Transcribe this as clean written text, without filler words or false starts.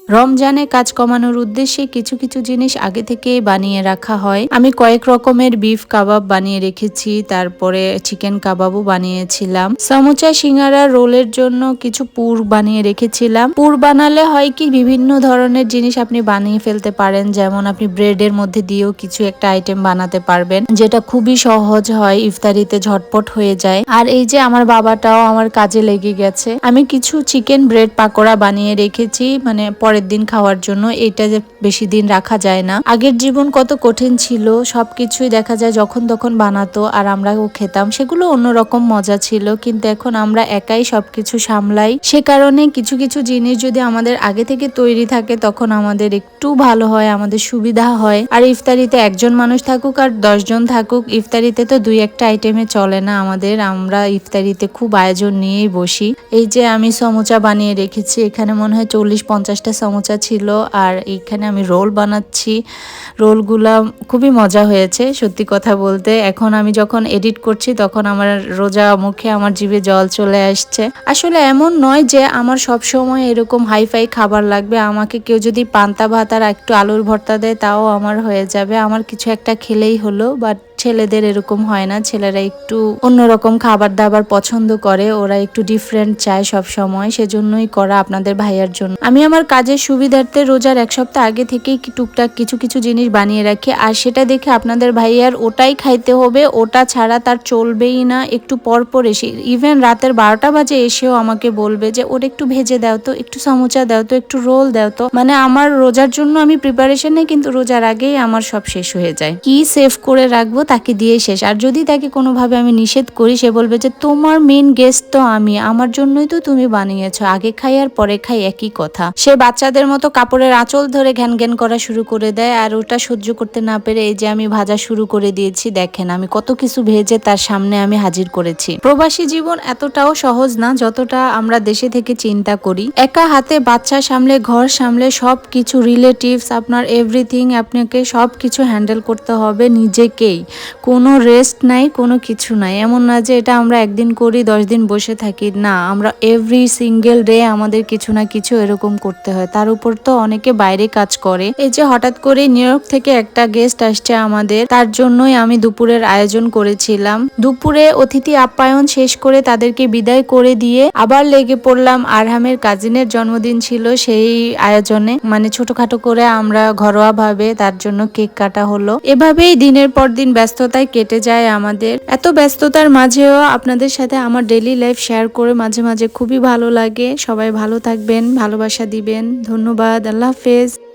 রমজানে কাজ কমানোর উদ্দেশ্যে কিছু কিছু জিনিস আগে থেকেই বানিয়ে রাখা হয়। আমি কয়েক রকমের বিফ কাবাব বানিয়ে রেখেছি, তারপরে চিকেন কাবাবও বানিয়েছিলাম। সমুচা সিঙ্গারা রোলের জন্য কিছু পুর বানিয়ে রেখেছিলাম। পুর বানালে হয় কি, বিভিন্ন ধরনের জিনিস আপনি বানিয়ে ফেলতে পারেন। যেমন আপনি ব্রেডের মধ্যে দিয়েও কিছু একটা আইটেম বানাতে পারবেন, যেটা খুবই সহজ হয়, ইফতারিতে ঝটপট হয়ে যায়। আর এই যে আমার বাবাটাও আমার কাজে লেগে গেছে। আমি কিছু চিকেন ব্রেড পাকোড়া বানিয়ে রেখেছি, মানে পরের দিন খাওয়ার জন্য। এটা যে বেশি দিন রাখা যায় না। আগের জীবন কত কঠিন ছিল, সবকিছুই দেখা যায় যখন তখন বানাতো আর আমরাও খেতাম, সেগুলো অন্যরকম মজা ছিল। কিন্তু এখন আমরা একাই সবকিছু সামলাই, সে কারণে কিছু কিছু জিনিস যদি আমাদের আগে থেকে তৈরি থাকে তখন আমাদের একটু ভালো হয়, আমাদের সুবিধা হয়। আর ইফতারিতে একজন মানুষ থাকুক আর 10 জন থাকুক, ইফতারিতে তো দুই একটা আইটেমে চলে না আমাদের। আমরা ইফতারিতে খুব আয়োজন নিয়েই বসি। এই যে আমি সমুচা বানিয়ে রেখেছি, এখানে মনে হয় 40-50টা সমুচা ছিল। আর এইখানে আমি রোল বানাচ্ছি। রোলগুলা খুবই মজা হয়েছে সত্যি কথা বলতে। এখন আমি যখন এডিট করছি তখন আমার রোজা মুখে আমার জিভে জল চলে আসছে। আসলে এমন নয় যে আমার সব সময় এরকম হাইফাই খাবার লাগবে। আমাকে কেউ যদি পান্তা ভাত আর একটু আলুর ভর্তা দেয় তাও আমার হয়ে যাবে, আমার কিছু একটা খেলেই হলো। বাট ছেলেদের এরকম হয় না, ছেলেরা একটু অন্যরকম খাবার দাবার পছন্দ করে, ওরা একটু ডিফারেন্ট চায় সব সময়। সেজন্যই করা আপনাদের ভাইয়ার জন্য। আমি আমার কাজের সুবিধার্থে রোজার এক সপ্তাহ আগে থেকেই টুকটাক কিছু কিছু জিনিস বানিয়ে রাখি, আর সেটা দেখে আপনাদের ভাইয়ার ওটাই খাইতে হবে, ওটা ছাড়া তার চলবেই না। একটু পর পর এসে, ইভেন রাতের 12টা বাজে এসেও আমাকে বলবে যে ওর একটু ভেজে দাও তো, একটু সমুচা দাও তো, একটু রোল দাও তো। মানে আমার রোজার জন্য আমি প্রিপারেশন নেই, কিন্তু রোজার আগেই আমার সব শেষ হয়ে যায়। কি সেভ করে রাখবো তাকে দিয়েই শেষ। আর যদি তাকে কোনোভাবে আমি নিষেধ করি, সে বলবে যে তোমার মেন গেস্ট তো আমি, আমার জন্যই তো তুমি বানিয়েছো, আগে খাই আর পরে খাই একই কথা। সে বাচ্চাদের মতো কাপড়ের আঁচল ধরে ঘ্যান ঘ্যান করা শুরু করে দেয়। আর ওটা সহ্য করতে না পেরে এই যে আমি ভাজা শুরু করে দিয়েছি। দেখেন আমি কত কিছু ভেজে তার সামনে আমি হাজির করেছি। প্রবাসী জীবন এতটাও সহজ না যতটা আমরা দেশে থেকে চিন্তা করি। একা হাতে বাচ্চা সামলে, ঘর সামলে, সব কিছু রিলেটিভস, আপনার এভরিথিং, আপনাকে সব কিছু হ্যান্ডেল করতে হবে নিজেকেই। কোনো রেস্ট নাই, কোনো কিছু নাই। এমন না যে এটা আমরা একদিন করি 10 দিন বসে থাকি, না, আমরা এভরি সিঙ্গেল ডে আমাদের কিছু না কিছু এরকম করতে হয়। তার উপর তো অনেকে বাইরে কাজ করে। এই যে হঠাৎ করে নিউ ইয়র্ক থেকে একটা গেস্ট আসছে আমাদের, তার জন্যই আমি দুপুরের আয়োজন করেছিলাম। দুপুরে অতিথি আপ্যায়ন শেষ করে তাদেরকে বিদায় করে দিয়ে আবার লেগে পড়লাম। আরহামের কাজিনের জন্মদিন ছিল, সেই আয়োজনে মানে ছোটখাটো করে আমরা ঘরোয়া ভাবে তার জন্য কেক কাটা হলো। এভাবেই দিনের পর দিন ব্যস্ততায় কেটে যায় আমাদের। এত ব্যস্ততার মাঝেও আপনাদের সাথে আমার ডেইলি লাইফ শেয়ার করে মাঝে মাঝে খুবই ভালো লাগে। সবাই ভালো থাকবেন, ভালোবাসা দিবেন। ধন্যবাদ। আল্লাহ হাফেজ।